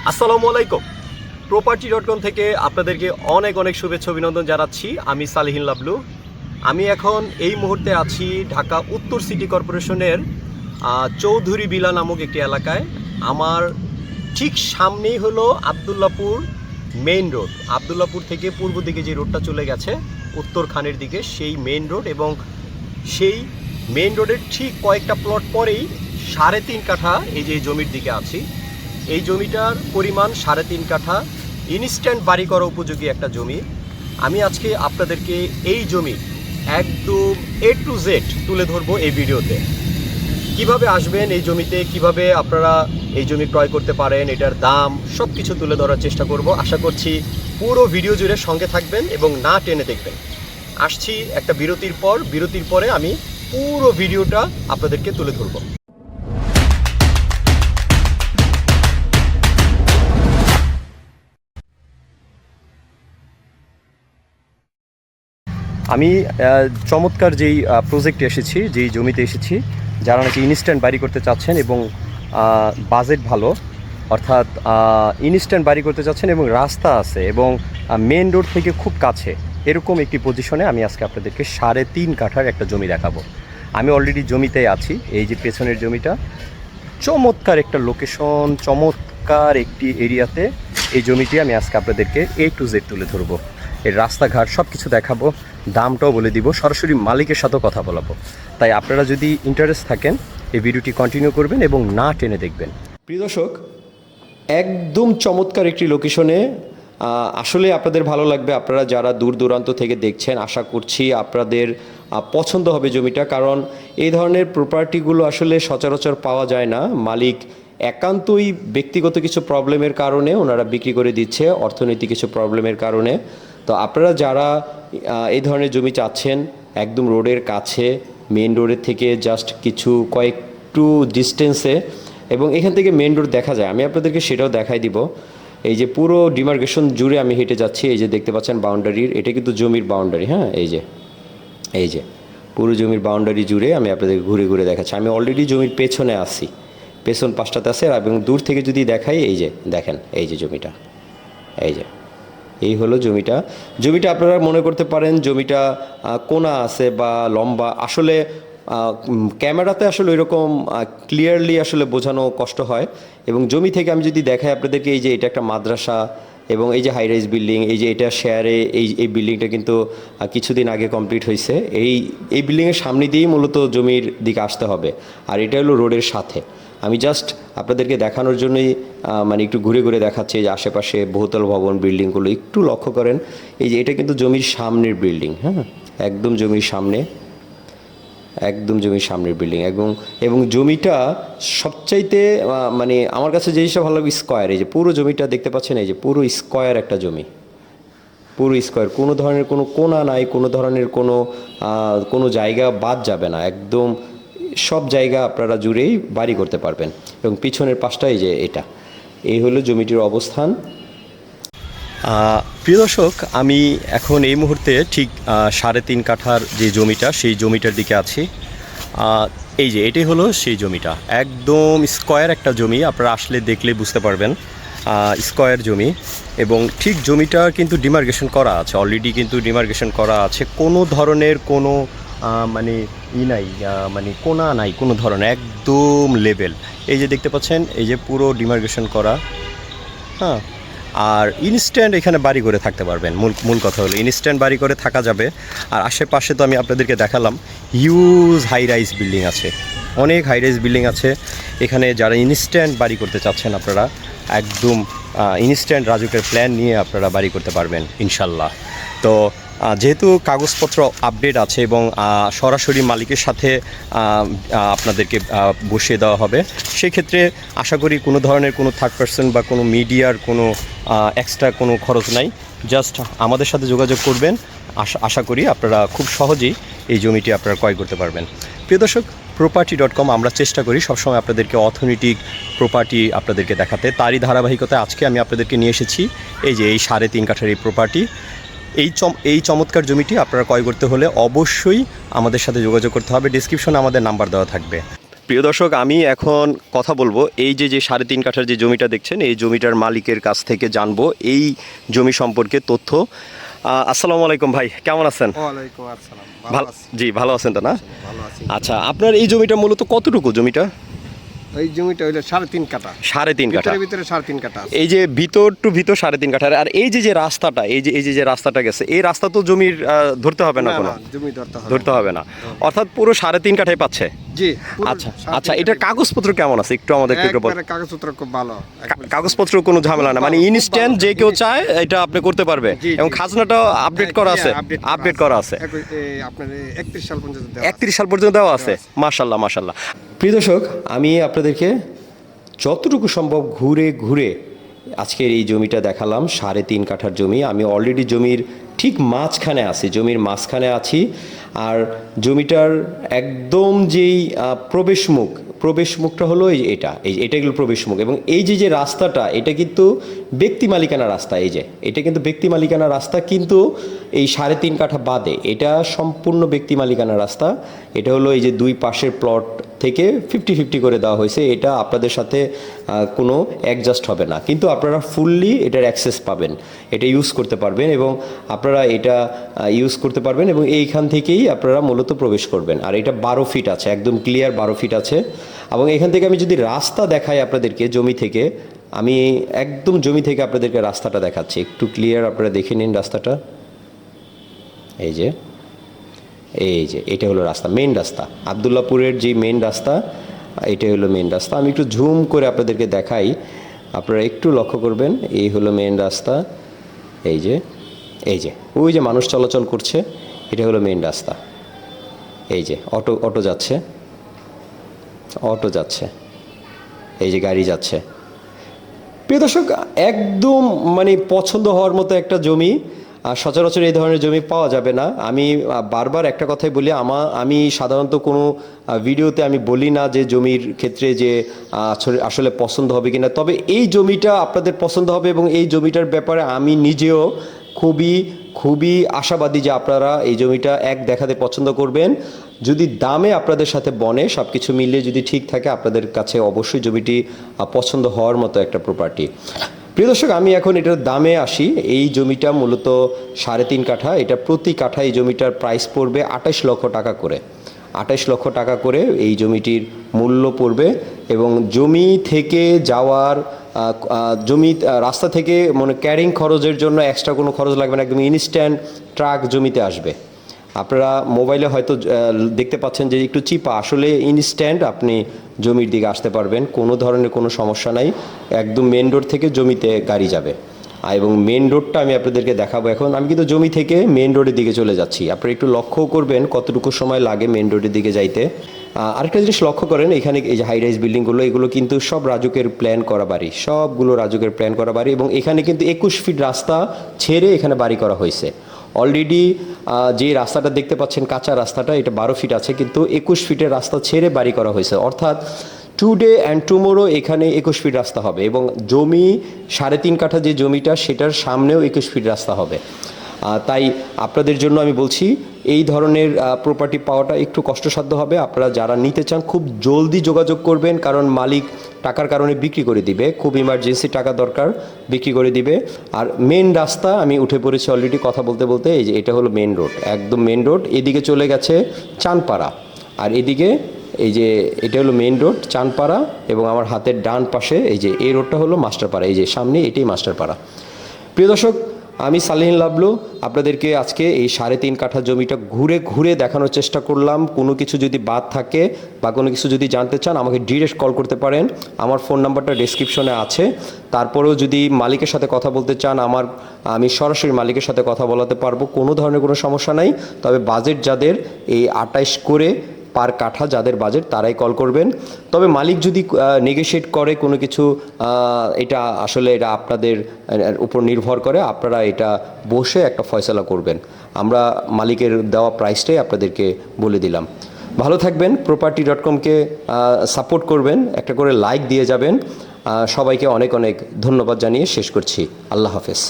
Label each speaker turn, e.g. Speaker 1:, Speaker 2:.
Speaker 1: আসসালামু আলাইকুম। property.com থেকে আপনাদেরকে অনেক অনেক শুভেচ্ছা অভিনন্দন জানাচ্ছি। আমি সালেহিন লাবলু। আমি এখন এই মুহূর্তে আছি ঢাকা উত্তর সিটি কর্পোরেশনের চৌধুরী বিলা নামক একটি এলাকায়। আমার ঠিক সামনেই হলো আবদুল্লাপুর মেইন রোড। আবদুল্লাপুর থেকে পূর্ব দিকে যে রোডটা চলে গেছে উত্তর খানের দিকে, সেই মেইন রোড, এবং সেই মেইন রোডের ঠিক কয়েকটা প্লট পরেই 3.5 কাঠা এই যে জমির দিকে আছি। এই জমিটার পরিমাণ 3.5 কাঠা, ইনস্ট্যান্ট বাড়ি করা উপযোগী একটা জমি। আমি আজকে আপনাদেরকে এই জমি একদম A to Z তুলে ধরবো এই ভিডিওতে। কিভাবে আসবেন এই জমিতে, কিভাবে আপনারা এই জমি ক্রয় করতে পারেন, এটার দাম সব কিছু তুলে ধরার চেষ্টা করব। আশা করছি পুরো ভিডিও জুড়ে সঙ্গে থাকবেন এবং না টেনে দেখবেন। আসছি একটা বিরতির পরে আমি পুরো ভিডিওটা আপনাদেরকে তুলে ধরবো। আমি চমৎকার যেই প্রজেক্টে এসেছি, যেই জমিতে এসেছি, যারা নাকি ইনস্ট্যান্ট বাড়ি করতে চাচ্ছেন এবং বাজেট ভালো, অর্থাৎ ইনস্ট্যান্ট বাড়ি করতে চাচ্ছেন এবং রাস্তা আছে এবং মেন রোড থেকে খুব কাছে, এরকম একটি পজিশনে আমি আজকে আপনাদেরকে 3.5 কাঠার একটা জমি দেখাবো। আমি অলরেডি জমিতেই আছি। এই যে পেছনের জমিটা, চমৎকার একটা লোকেশন, চমৎকার একটি এরিয়াতে এই জমিটি আমি আজকে আপনাদেরকে A to Z তুলে ধরবো। এর রাস্তাঘাট সব কিছু দেখাবো, দামটাও বলে দিব, সরাসরি মালিকের সাথেও কথা বলাবো। তাই আপনারা যদি ইন্টারেস্ট থাকেন এই ভিডিওটি কন্টিনিউ করবেন এবং না টেনে দেখবেন। প্রিয় দর্শক, একদম চমৎকার একটি লোকেশনে, আসলে আপনাদের ভালো লাগবে। আপনারা যারা দূর দূরান্ত থেকে দেখছেন, আশা করছি আপনাদের পছন্দ হবে জমিটা, কারণ এই ধরনের প্রপার্টিগুলো আসলে সচরাচর পাওয়া যায় না। মালিক একান্তই ব্যক্তিগত কিছু প্রবলেমের কারণে ওনারা বিক্রি করে দিচ্ছে, অর্থনৈতিক কিছু প্রবলেমের কারণে। তো আপনারা যারা এই ধরনের জমি চাচ্ছেন, একদম রোডের কাছে, মেন রোডের থেকে জাস্ট কয়েকটু ডিস্টেন্সে, এবং এখান থেকে মেন রোড দেখা যায়, আমি আপনাদেরকে সেটাও দেখাই দিব। এই যে পুরো ডিমার্কেশন জুড়ে আমি হেঁটে যাচ্ছি, এই যে দেখতে পাচ্ছেন বাউন্ডারির, এটা কিন্তু জমির বাউন্ডারি। হ্যাঁ, এই যে পুরো জমির বাউন্ডারি জুড়ে আমি আপনাদেরকে ঘুরে ঘুরে দেখাচ্ছি। আমি অলরেডি জমির পেছনে আসি, পেছন পাশটাতে আছে, এবং দূর থেকে যদি দেখাই, এই যে দেখেন, এই যে জমিটা, এই হলো জমিটা আপনারা মনে করতে পারেন জমিটা কোনা আছে বা লম্বা। আসলে ক্যামেরাতে আসলে ওইরকম ক্লিয়ারলি আসলে বোঝানো কষ্ট হয়। এবং জমি থেকে আমি যদি দেখাই আপনাদেরকে, এই যে এটা একটা মাদ্রাসা, এবং এই যে হাই রাইজ বিল্ডিং, এই যে এটা শেয়ারে, এই বিল্ডিংটা কিন্তু কিছুদিন আগে কমপ্লিট হয়েছে। এই বিল্ডিংয়ের সামনে দিয়েই মূলত জমির দিকে আসতে হবে, আর এটা হলো রোডের সাথে। আমি জাস্ট আপনাদেরকে দেখানোর জন্যই মানে একটু ঘুরে ঘুরে দেখাচ্ছি যে আশেপাশে বহুতল ভবন, বিল্ডিংগুলো একটু লক্ষ্য করেন। এই যে এটা কিন্তু জমির সামনের বিল্ডিং। হ্যাঁ, একদম জমির সামনের বিল্ডিং। এবং জমিটা সবচাইতে মানে আমার কাছে যে জিনিসটা ভালো লাগে, স্কোয়ার। এই যে পুরো জমিটা দেখতে পাচ্ছেন, এই যে পুরো স্কোয়ার একটা জমি, পুরো স্কোয়ার, কোনো ধরনের কোনো কোনা নাই, কোনো ধরনের কোনো জায়গা বাদ যাবে না, একদম সব জায়গা আপনারা জুড়েই বাড়ি করতে পারবেন। এবং পিছনের পাশটা এই হলো জমিটির অবস্থান। প্রিয় দর্শক, আমি এখন এই মুহূর্তে ঠিক 3.5 কাঠার যে জমিটা, সেই জমিটার দিকে আছি। এই যে এটাই হলো সেই জমিটা, একদম স্কোয়ার একটা জমি। আপনারা আসলে দেখলে বুঝতে পারবেন, স্কোয়ার জমি। এবং ঠিক জমিটা কিন্তু ডিমার্কেশন করা আছে, অলরেডি কিন্তু ডিমার্কেশন করা আছে। কোনো ধরনের কোনো মানে নাই, মানে কোনা নাই কোনো ধরনের, একদম লেভেল। এই যে দেখতে পাচ্ছেন, এই যে পুরো ডিমার্কেশন করা। হ্যাঁ, আর ইনস্ট্যান্ট এখানে বাড়ি করে থাকতে পারবেন। মূল কথা হলো ইনস্ট্যান্ট বাড়ি করে থাকা যাবে। আর আশেপাশে তো আমি আপনাদেরকে দেখালাম, হিউজ হাই রাইজ বিল্ডিং আছে, অনেক হাই রাইজ বিল্ডিং আছে এখানে। যারা ইনস্ট্যান্ট বাড়ি করতে চাচ্ছেন, আপনারা একদম ইনস্ট্যান্ট রাজুকের প্ল্যান নিয়ে আপনারা বাড়ি করতে পারবেন ইনশাল্লাহ। তো যেহেতু কাগজপত্র আপডেট আছে এবং সরাসরি মালিকের সাথে আপনাদেরকে বসিয়ে দেওয়া হবে, সেক্ষেত্রে আশা করি কোনো ধরনের কোনো থার্ড পার্সন বা কোনো মিডিয়ার কোনো এক্সট্রা কোনো খরচ নাই। জাস্ট আমাদের সাথে যোগাযোগ করবেন, আশা করি আপনারা খুব সহজেই এই জমিটি আপনারা ক্রয় করতে পারবেন। প্রিয় দর্শক, property.com আমরা চেষ্টা করি সবসময় আপনাদেরকে অর্থনৈতিক প্রপার্টি আপনাদেরকে দেখাতে। তারই ধারাবাহিকতায় আজকে আমি আপনাদেরকে নিয়ে এসেছি এই যে এই 3.5 কাঠার এই প্রপার্টি। এই চমৎকার জমিটি আপনারা ক্রয় করতে হলে অবশ্যই আমাদের সাথে যোগাযোগ করতে হবে। ডেসক্রিপশনে আমাদের নাম্বার দেওয়া থাকবে। প্রিয় দর্শক, আমি এখন কথা বলবো এই যে 3.5 কাঠার যে জমিটা দেখছেন, এই জমিটার মালিকের কাছ থেকে জানবো এই জমি সম্পর্কে তথ্য। আসসালামু আলাইকুম ভাই, কেমন আছেন?
Speaker 2: ওয়ালাইকুম আসসালাম। ভালো আছি।
Speaker 1: জি, ভালো আছেন তো না?
Speaker 2: ভালো আছি।
Speaker 1: আচ্ছা, আপনার এই জমিটা মূলত কতটুকু জমিটা?
Speaker 2: এই জমিটা হইলো 3.5 কাঠা।
Speaker 1: 3.5 কাঠা।
Speaker 2: ভিতরে 3.5 কাঠা আছে।
Speaker 1: এই যে ভিতর টু ভিতর 3.5 কাঠা। আর এই যে রাস্তাটা, এই যে রাস্তাটা গেছে, এই রাস্তা তো জমির ধরতে হবে না কোনো?
Speaker 2: জমি
Speaker 1: ধরতে হবে না, অর্থাৎ পুরো 3.5 কাঠায় পাচ্ছে।
Speaker 2: জি।
Speaker 1: আচ্ছা আচ্ছা, এটার কাগজপত্র কেমন আছে একটু আমাদেরকে একটু বলুন।
Speaker 2: কাগজপত্র খুব ভালো।
Speaker 1: কাগজপত্র কোনো ঝামেলা না, মানে ইনস্ট্যান্ট যে কেউ চায় এটা আপনি করতে পারবে, এবং খাজনাটা আপডেট করা আছে? আপডেট করা আছে।
Speaker 2: আপনার 31 সাল পর্যন্ত দেওয়া আছে।
Speaker 1: 31 সাল পর্যন্ত দেওয়া আছে। মাশাআল্লাহ মাশাআল্লাহ। প্রিয় দর্শক, আমি আপনাদেরকে যতটুকু সম্ভব ঘুরে ঘুরে আজকের এই জমিটা দেখালাম। 3.5 কাঠার জমি। আমি অলরেডি জমির ঠিক মাঝখানে আছি, জমির মাঝখানে আছি। আর জমিটার একদম যেই প্রবেশমুখটা হলো এটা হলো প্রবেশমুখ। এবং এই যে রাস্তাটা, এটা কিন্তু ব্যক্তি মালিকানা রাস্তা। এটা কিন্তু ব্যক্তি মালিকানা রাস্তা, কিন্তু এই 3.5 কাঠা বাদে এটা সম্পূর্ণ ব্যক্তি মালিকানা রাস্তা। এটা হলো এই যে দুই পাশের প্লট থেকে 50-50 করে দেওয়া হয়েছে। এটা আপনাদের সাথে কোনো অ্যাডজাস্ট হবে না, কিন্তু আপনারা ফুললি এটার অ্যাক্সেস পাবেন, এটা ইউজ করতে পারবেন, এবং আপনারা এটা ইউজ করতে পারবেন, এবং এইখান থেকেই আপনারা মূলত প্রবেশ করবেন। আর এটা 12 ফিট আছে, একদম ক্লিয়ার 12 ফিট আছে। এবং এখান থেকে আমি যদি রাস্তা দেখাই আপনাদেরকে, জমি থেকে আমি একদম জমি থেকে আপনাদেরকে রাস্তাটা দেখাচ্ছি, একটু ক্লিয়ার আপনারা দেখে নিন রাস্তাটা। এই যে এটা হলো রাস্তা, মেন রাস্তা, আবদুল্লাপুরের যে মেন রাস্তা, এটা হলো মেন রাস্তা। আমি একটু ঝুম করে আপনাদেরকে দেখাই, আপনারা একটু লক্ষ্য করবেন। এই হলো মেন রাস্তা। এই যে ওই যে মানুষ চলাচল করছে, এটা হলো মেন রাস্তা। এই যে অটো যাচ্ছে, এই যে গাড়ি যাচ্ছে। প্রিয় দর্শক, একদম মানে পছন্দ হওয়ার মতো একটা জমি। সচরাচর এই ধরনের জমি পাওয়া যাবে না। আমি বারবার একটা কথাই বলি, আমি সাধারণত কোনো ভিডিওতে আমি বলি না যে জমির ক্ষেত্রে যে আসলে পছন্দ হবে কিনা, তবে এই জমিটা আপনাদের পছন্দ হবে, এবং এই জমিটার ব্যাপারে আমি নিজেও খুবই আশাবাদী যে আপনারা এই জমিটা দেখাতে পছন্দ করবেন। যদি দামে আপনাদের সাথে বনে, সব কিছু মিলিয়ে যদি ঠিক থাকে, আপনাদের কাছে অবশ্যই জমিটি পছন্দ হওয়ার মতো একটা প্রপার্টি। প্রিয় দর্শক, আমি এখন এটার দামে আসি। এই জমিটা মূলত 3.5 কাঠা। এটা প্রতি কাঠা এই জমিটার প্রাইস পড়বে 28 লক্ষ টাকা করে। 28 লক্ষ টাকা করে এই জমিটির মূল্য পড়বে। এবং জমি থেকে যাওয়ার রাস্তা থেকে ক্যারিং খরচের জন্য এক্সট্রা কোনো খরচ লাগবে না, একদম ইনস্ট্যান্ট ট্রাক জমিতে আসবে। আপনারা মোবাইলে হয়তো দেখতে পাচ্ছেন যে একটু চিপা, আসলে ইনস্ট্যান্ট আপনি জমির দিকে আসতে পারবেন, কোনো ধরনের কোনো সমস্যা নাই। একদম মেন রোড থেকে জমিতে গাড়ি যাবে। এবং মেন রোডটা আমি আপনাদেরকে দেখাবো এখন। আমি কিন্তু জমি থেকে মেন রোডের দিকে চলে যাচ্ছি। আপনারা একটু লক্ষ্য করবেন কতটুকু সময় লাগে মেন রোডের দিকে যাইতে। আরেকটা জিনিস লক্ষ্য করেন, এখানে এই যে হাই রাইজ বিল্ডিংগুলো, এগুলো কিন্তু সব রাজুকের প্ল্যান করা বাড়ি, সবগুলো রাজুকের প্ল্যান করা বাড়ি। এবং এখানে কিন্তু 21 ফিট রাস্তা ছেড়ে এখানে বাড়ি করা হয়েছে। অলরেডি যে রাস্তাটা দেখতে পাচ্ছেন, কাঁচা রাস্তাটা, এটা 12 ফিট আছে, কিন্তু 21 ফিটের রাস্তা ছেড়ে বাড়ি করা হয়েছে। অর্থাৎ টুডে অ্যান্ড টুমোরো এখানে 21 ফিট রাস্তা হবে, এবং জমি 3.5 কাঠা যে জমিটা, সেটার সামনেও 21 ফিট রাস্তা হবে। তাই আপনাদের জন্য আমি বলছি, এই ধরনের প্রপার্টি পাওয়াটা একটু কষ্টসাধ্য হবে। আপনারা যারা নিতে চান খুব জলদি যোগাযোগ করবেন, কারণ মালিক টাকার কারণে বিক্রি করে দিবে, খুব ইমার্জেন্সি টাকা দরকার, বিক্রি করে দিবে। আর মেন রাস্তা আমি উঠে পড়েছি অলরেডি কথা বলতে বলতে। এই যে এটা হলো মেন রোড, একদম মেন রোড। এদিকে চলে গেছে চানপাড়া, আর এদিকে এই যে এটা হলো মেন রোড চানপাড়া, এবং আমার হাতের ডান পাশে এই রোডটা হলো মাস্টারপাড়া। এই যে সামনে এটাই মাস্টারপাড়া। প্রিয় দর্শক, আমি সালেহীন লাবলু আপনাদেরকে আজকে এই 3.5 কাঠা জমিটা ঘুরে ঘুরে দেখানোর চেষ্টা করলাম। কোনো কিছু যদি বাদ থাকে বা কোনো কিছু যদি জানতে চান, আমাকে ডিরেক্ট কল করতে পারেন। আমার ফোন নাম্বারটা ডেসক্রিপশনে আছে। তারপরেও যদি মালিকের সাথে কথা বলতে চান, আমি সরাসরি মালিকের সাথে কথা বলাতে পারবো, কোনো ধরনের কোনো সমস্যা নাই। তবে বাজেট যাদের এই 28 করে পার কাঠা যাদের বাজেট, তারাই কল করবেন। তবে মালিক যদি নেগোশিয়েট করে কোনো কিছু, এটা আসলে এটা আপনাদের উপর নির্ভর করে, আপনারা এটা বসে একটা ফয়সালা করবেন। আমরা মালিকের দেওয়া প্রাইসটাই আপনাদেরকে বলে দিলাম। ভালো থাকবেন, property.com-কে সাপোর্ট করবেন, একটা করে লাইক দিয়ে যাবেন। সবাইকে অনেক অনেক ধন্যবাদ জানিয়ে শেষ করছি। আল্লাহ হাফেজ।